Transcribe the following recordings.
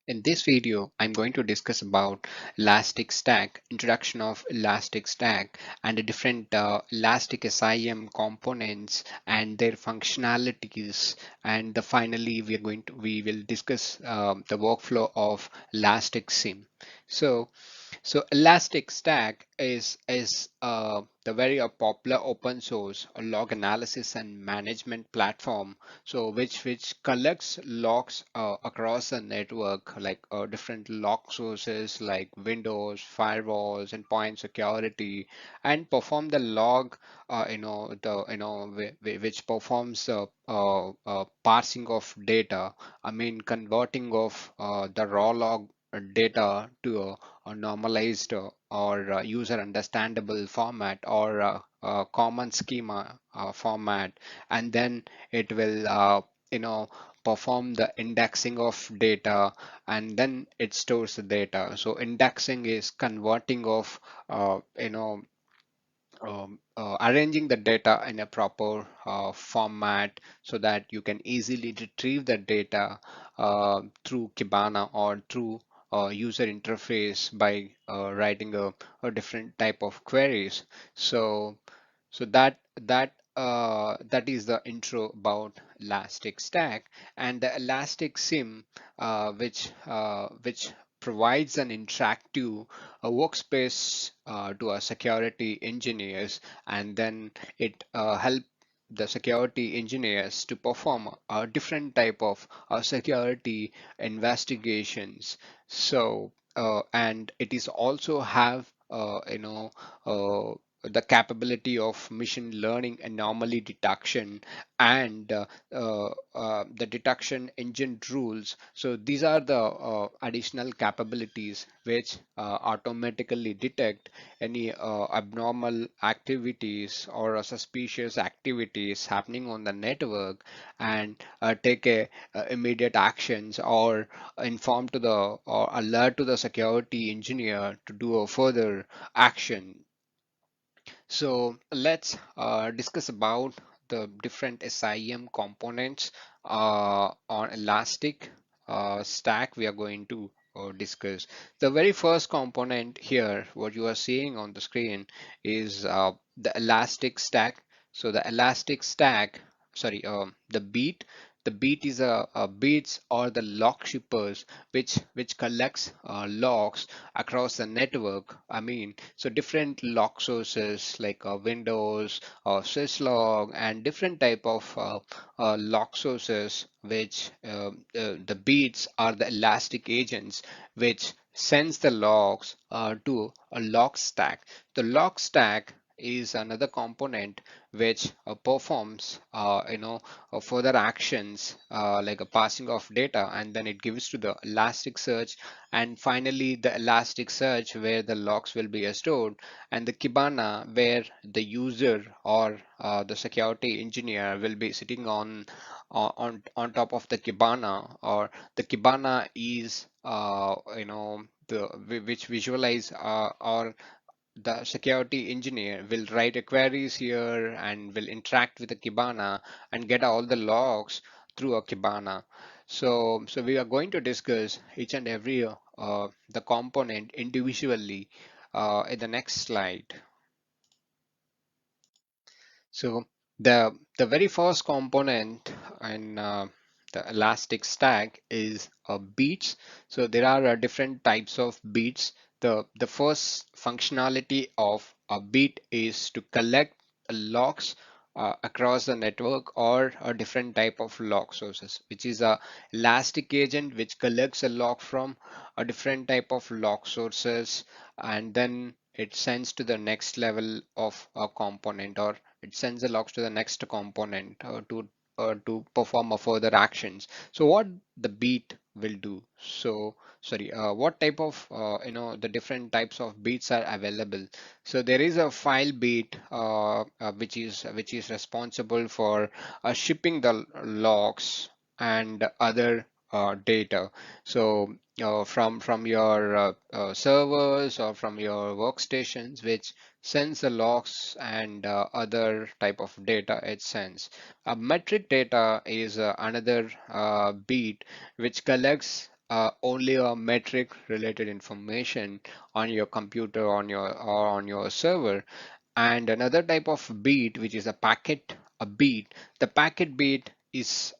In this video, I'm going to discuss about Elastic Stack, introduction of Elastic Stack, and the different Elastic SIEM components and their functionalities. And finally, we will discuss the workflow of Elastic SIEM. So Elastic Stack is the very popular open source log analysis and management platform. So which collects logs across the network, like different log sources like Windows, firewalls, endpoint security, and perform the log. Which performs parsing of data. I mean, converting of the raw log data to a normalized or user understandable format or common schema format, and then it will perform the indexing of data, and then it stores the data. So indexing is converting of arranging the data in a proper format so that you can easily retrieve the data through Kibana or through user interface by writing a different type of queries. So that is the intro about Elastic Stack, and the Elastic SIEM, which provides an interactive workspace to our security engineers, and then it help the security engineers to perform a different type of security investigations. And it is also have the capability of machine learning anomaly detection and the detection engine rules. So these are the additional capabilities which automatically detect any abnormal activities or suspicious activities happening on the network, and take immediate actions or inform to the or alert to the security engineer to do a further action. So let's discuss about the different SIEM components on Elastic Stack. We are going to discuss the very first component here. What you are seeing on the screen is the Elastic Stack. So the Elastic Stack, sorry, the beat. The beat is a beats or the log shippers which collects logs across the network. I mean, so different log sources like Windows or syslog and different type of log sources, which the beats are the elastic agents which sends the logs to a log stack. The log stack is another component which performs further actions like a passing of data, and then it gives to the Elasticsearch, and finally the Elasticsearch where the logs will be stored, and the Kibana where the user or the security engineer will be sitting on top of the Kibana. Or the Kibana is which visualize or the security engineer will write a queries here and will interact with the Kibana and get all the logs through a Kibana. So we are going to discuss each and every the component individually in the next slide. So the very first component in the Elastic Stack is beats. So there are different types of beats. The first functionality of a beat is to collect logs across the network or a different type of log sources, which is a elastic agent which collects a log from a different type of log sources, and then it sends to the next level of a component, or it sends the logs to the next component to perform a further actions. So what the beat will do? So sorry, what type of the different types of beats are available? So there is a file beat which is responsible for shipping the logs and other data. So from your servers or from your workstations, which sends the logs and other type of data it sends. Metric data is another beat which collects only a metric related information on your computer on your server. And another type of beat, which is a beat. The packet beat is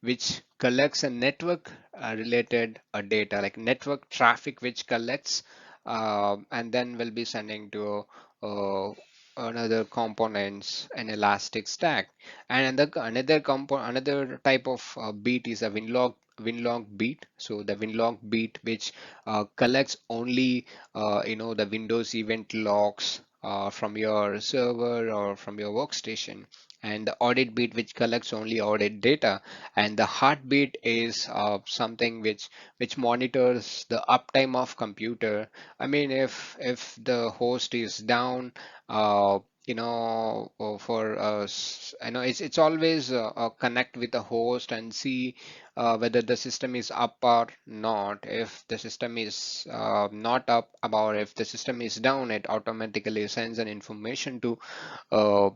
which collects a network related data, like network traffic, which collects and then will be sending to uh, another components, an elastic stack. And another type of beat is a winlog beat. So the winlog beat, which collects only the Windows event logs from your server or from your workstation, and the audit beat, which collects only audit data. And the heartbeat is something which monitors the uptime of computer. I mean, if the host is down, uh, for us, I know it's always connect with the host and see whether the system is up or not. If the system is not up, or if the system is down, it automatically sends an information to uh,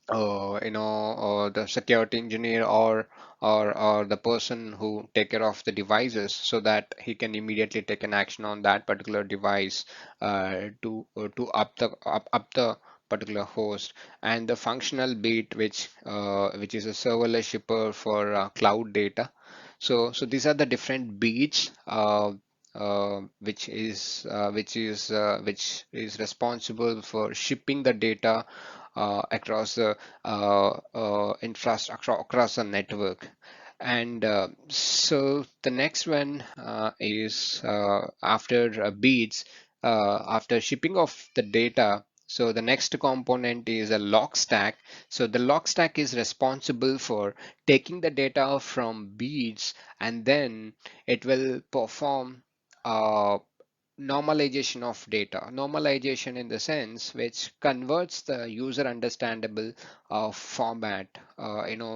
the security engineer or the person who take care of the devices, so that he can immediately take an action on that particular device to up the particular host. And the functional beat, which is a serverless shipper for cloud data. So these are the different beats which is responsible for shipping the data across the infrastructure, across the network. And so the next one is after beats, after shipping of the data. So the next component is a log stack. So the log stack is responsible for taking the data from beats, and then it will perform uh, normalization of data. Normalization in the sense which converts the user understandable format.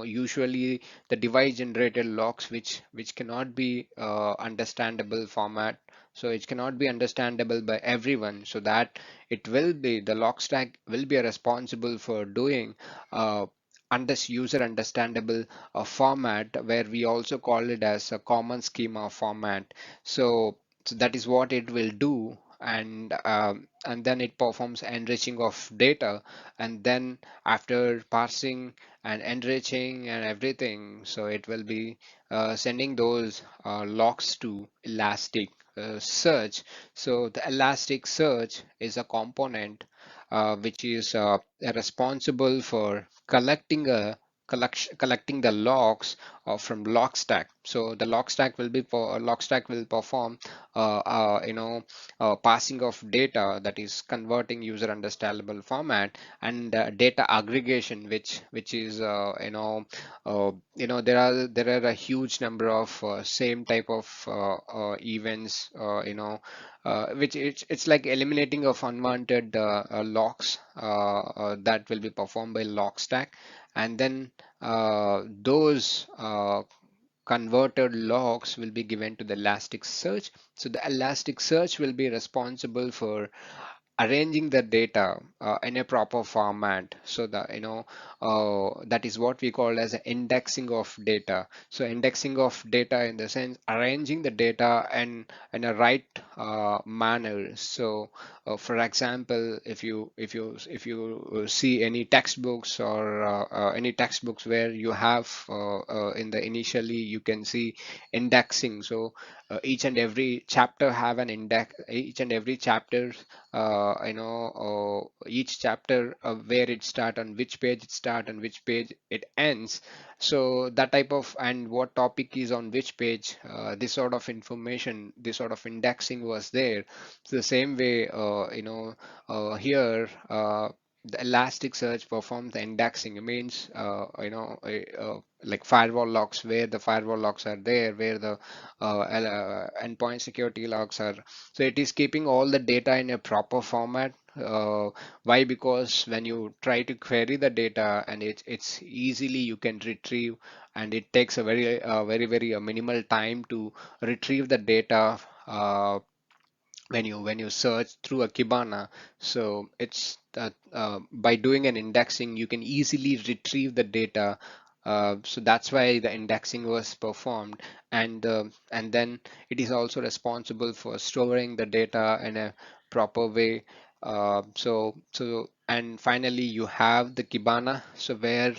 Usually the device generated logs which cannot be understandable format. So it cannot be understandable by everyone. So that it will be the log stack will be responsible for doing under user understandable format, where we also call it as a common schema format. So that is what it will do. And then it performs enriching of data, and then after parsing and enriching and everything, so it will be sending those logs to elastic search. So the elastic search is a component which is responsible for collecting the logs from log stack. So the log stack will perform passing of data, that is converting user understandable format, and data aggregation, which is there are a huge number of same type of events, which it's like eliminating of unwanted logs that will be performed by log stack. And then those converted logs will be given to the Elasticsearch. So the Elasticsearch will be responsible for arranging the data in a proper format, so that that is what we call as indexing of data. So indexing of data in the sense arranging the data in a right manner. So for example, if you see any textbooks or any textbooks where you have in the initially you can see indexing. So each and every chapter have an index. Each and every chapter each chapter where it start, on which page it start and which page it ends. So that type of, and what topic is on which page, this sort of information, this sort of indexing was there. So the same way here the Elasticsearch performs the indexing. It means like firewall logs, where the firewall logs are there, where the endpoint security logs are. So it is keeping all the data in a proper format. Why? Because when you try to query the data, and it's easily you can retrieve, and it takes a very minimal time to retrieve the data when you search through a Kibana. So it's by doing an indexing, you can easily retrieve the data So that's why the indexing was performed, and then it is also responsible for storing the data in a proper way. And finally you have the Kibana, so where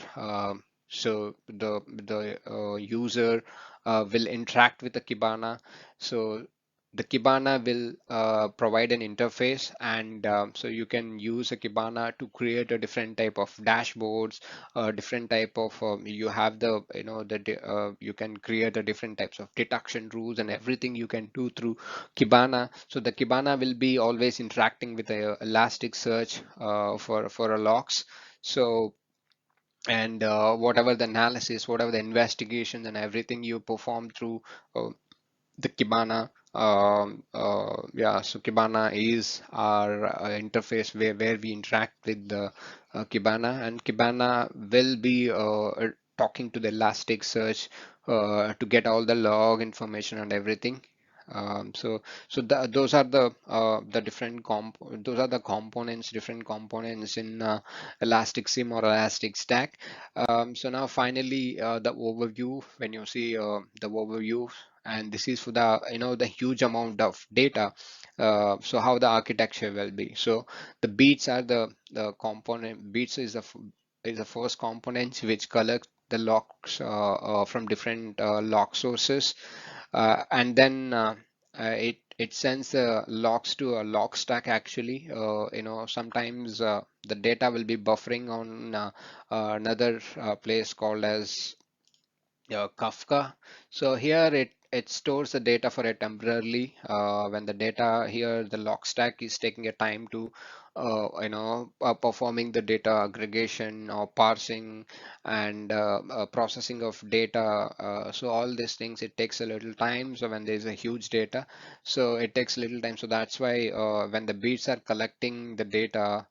so the user will interact with the Kibana. So the Kibana will provide an interface, and so you can use a Kibana to create a different type of dashboards, different type of you have the you can create a different types of detection rules, and everything you can do through Kibana. So the Kibana will be always interacting with a Elasticsearch for a logs. So and whatever the analysis, whatever the investigations and everything you perform through the Kibana. Yeah, so Kibana is our interface where we interact with the Kibana, and Kibana will be talking to the Elasticsearch to get all the log information and everything. Those are the different those are the components, different components in Elastic SIEM or Elastic Stack. So now finally the overview, when you see the overview, and this is for the the huge amount of data. So how the architecture will be. So the beats are the component. Beats is the first component which collect the logs from different log sources, and then it sends the logs to a log stack actually. Sometimes the data will be buffering on another place called as Kafka. So here it stores the data for it temporarily. When the data here, the log stack is taking a time to performing the data aggregation or parsing and processing of data. So all these things, it takes a little time. So when there's a huge data, so it takes a little time. So that's why when the beats are collecting the data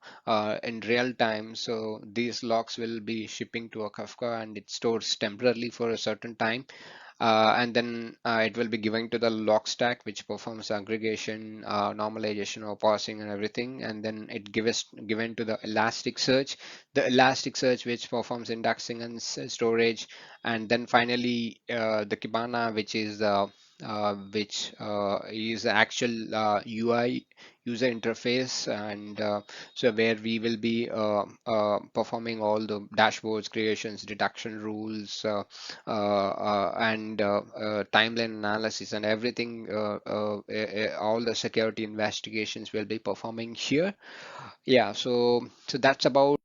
in real time, so these logs will be shipping to a Kafka, and it stores temporarily for a certain time. And then it will be given to the log stack, which performs aggregation, normalization, or parsing and everything. And then it given to the Elasticsearch, which performs indexing and storage. And then finally the Kibana, which is the actual UI user interface, and so where we will be performing all the dashboards creations, detection rules, and timeline analysis and everything. All the security investigations will be performing here. Yeah, so that's about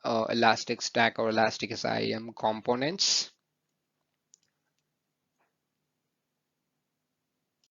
Elastic Stack or Elastic SIEM components.